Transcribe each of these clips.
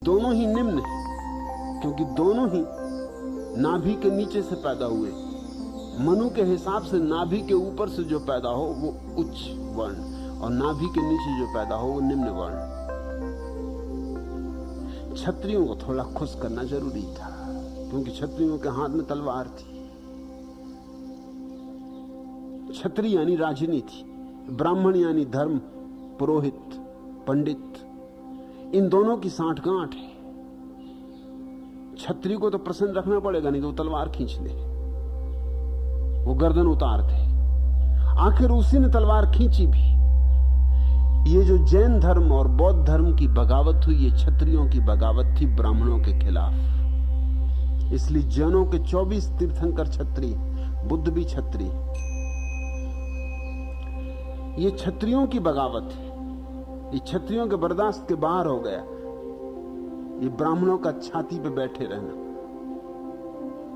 दोनों ही निम्न है, क्योंकि दोनों ही नाभि के नीचे से पैदा हुए। मनु के हिसाब से नाभि के ऊपर से जो पैदा हो वो उच्च वर्ण, और नाभि के नीचे जो पैदा हो वो निम्न वर्ण। क्षत्रियों को थोड़ा खुश करना जरूरी था, क्योंकि क्षत्रियों के हाथ में तलवार थी। क्षत्रिय यानी राजनीति, ब्राह्मण यानी धर्म, पुरोहित, पंडित, इन दोनों की सांठगांठ है। क्षत्रिय को तो प्रसन्न रखना पड़ेगा, नहीं तो तलवार खींच ले, वो गर्दन उतार दे। आखिर उसी ने तलवार खींची भी। ये जो जैन धर्म और बौद्ध धर्म की बगावत हुई, ये क्षत्रियों की बगावत थी ब्राह्मणों के खिलाफ। इसलिए जैनों के 24 तीर्थंकर क्षत्रिय, बुद्ध भी क्षत्रिय। ये क्षत्रियों की बगावत है, ये क्षत्रियों के बर्दाश्त के बाहर हो गया। ये ब्राह्मणों का छाती पे बैठे रहना।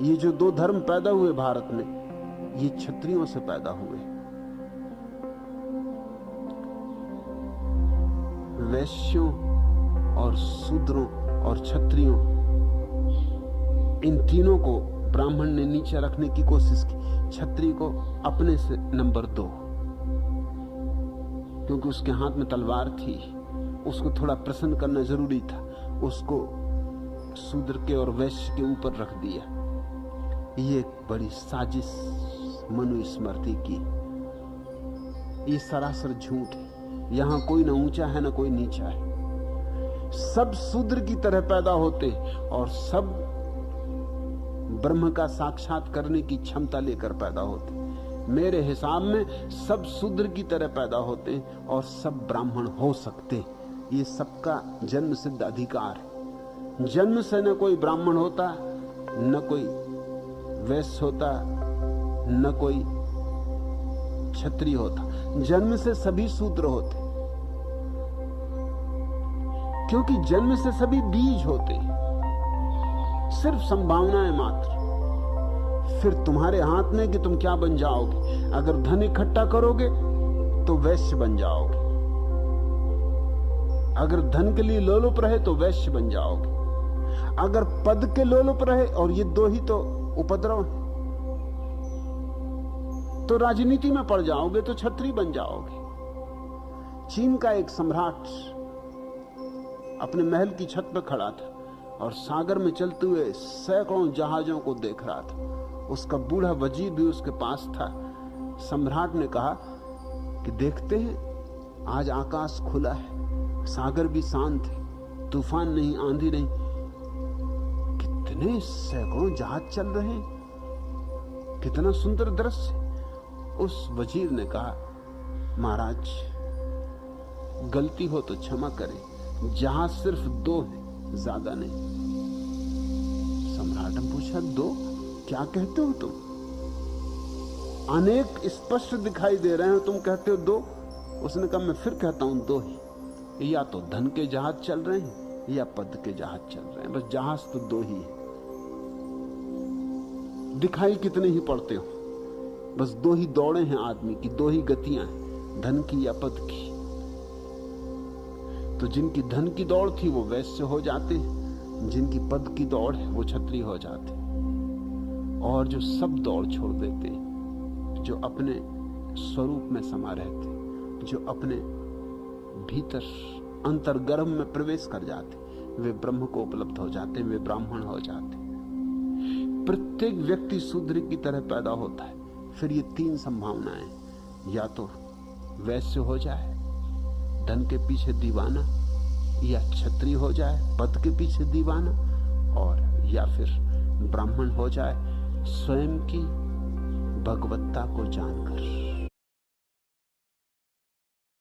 ये जो दो धर्म पैदा हुए भारत में, ये क्षत्रियों से पैदा हुए। वैश्यों और शूद्रों और क्षत्रियों, इन तीनों को ब्राह्मण ने नीचे रखने की कोशिश की। क्षत्रिय को अपने से नंबर 2, क्योंकि उसके हाथ में तलवार थी, उसको थोड़ा प्रसन्न करना जरूरी था। उसको शूद्र के और वैश्य के ऊपर रख दिया। ये एक बड़ी साजिश मनुस्मृति की, ये सरासर झूठ है। यहां कोई ना ऊंचा है ना कोई नीचा है। सब शूद्र की तरह पैदा होते और सब ब्रह्म का साक्षात करने की क्षमता लेकर पैदा होते। मेरे हिसाब में सब शूद्र की तरह पैदा होते और सब ब्राह्मण हो सकते। ये सबका जन्म सिद्ध अधिकार है। जन्म से न कोई ब्राह्मण होता, न कोई वैश्य होता, न कोई क्षत्रिय होता। जन्म से सभी शूद्र होते, क्योंकि जन्म से सभी बीज होते, सिर्फ संभावनाएं मात्र। फिर तुम्हारे हाथ में कि तुम क्या बन जाओगे। अगर धन इकट्ठा करोगे तो वैश्य बन जाओगे, अगर धन के लिए लोलुप रहे तो वैश्य बन जाओगे, अगर पद के लोलुप रहे, और ये दो ही तो उपद्रव है, तो राजनीति में पड़ जाओगे, तो क्षत्रिय बन जाओगे। चीन का एक सम्राट अपने महल की छत पर खड़ा था और सागर में चलते हुए सैकड़ों जहाजों को देख रहा था। उसका बूढ़ा वजीर भी उसके पास था। सम्राट ने कहा कि देखते हैं, आज आकाश खुला है, सागर भी शांत है, तूफान नहीं, आंधी नहीं, कितने सैकड़ों जहाज चल रहे हैं, कितना सुंदर दृश्य। उस वजीर ने कहा, महाराज गलती हो तो क्षमा करें, जहाज सिर्फ 2 है, ज्यादा नहीं। सम्राट ने पूछा, 2? क्या कहते हो तुम? अनेक स्पष्ट दिखाई दे रहे हैं, तुम कहते हो 2? उसने कहा, मैं फिर कहता हूं 2 ही। या तो धन के जहाज चल रहे हैं या पद के जहाज चल रहे हैं, बस जहाज तो 2 ही है। दिखाई कितने ही पड़ते हो, बस 2 ही दौड़े हैं आदमी की, 2 ही गतियां हैं, धन की या पद की। तो जिनकी धन की दौड़ थी वो वैश्य हो जाते, जिनकी पद की दौड़ है वो क्षत्रिय हो जाते। और जो सब दौड़ छोड़ देते, जो अपने स्वरूप में समा रहते, जो अपने भीतर अंतर्गर्भ में प्रवेश कर जाते, वे ब्रह्म को उपलब्ध हो जाते, वे ब्राह्मण हो जाते। प्रत्येक व्यक्ति शूद्र की तरह पैदा होता है। फिर ये 3 संभावनाएं, या तो वैश्य हो जाए, धन के पीछे दीवाना, या क्षत्रिय हो जाए, पद के पीछे दीवाना, और या फिर ब्राह्मण हो जाए, स्वयं की भगवत्ता को जानकर।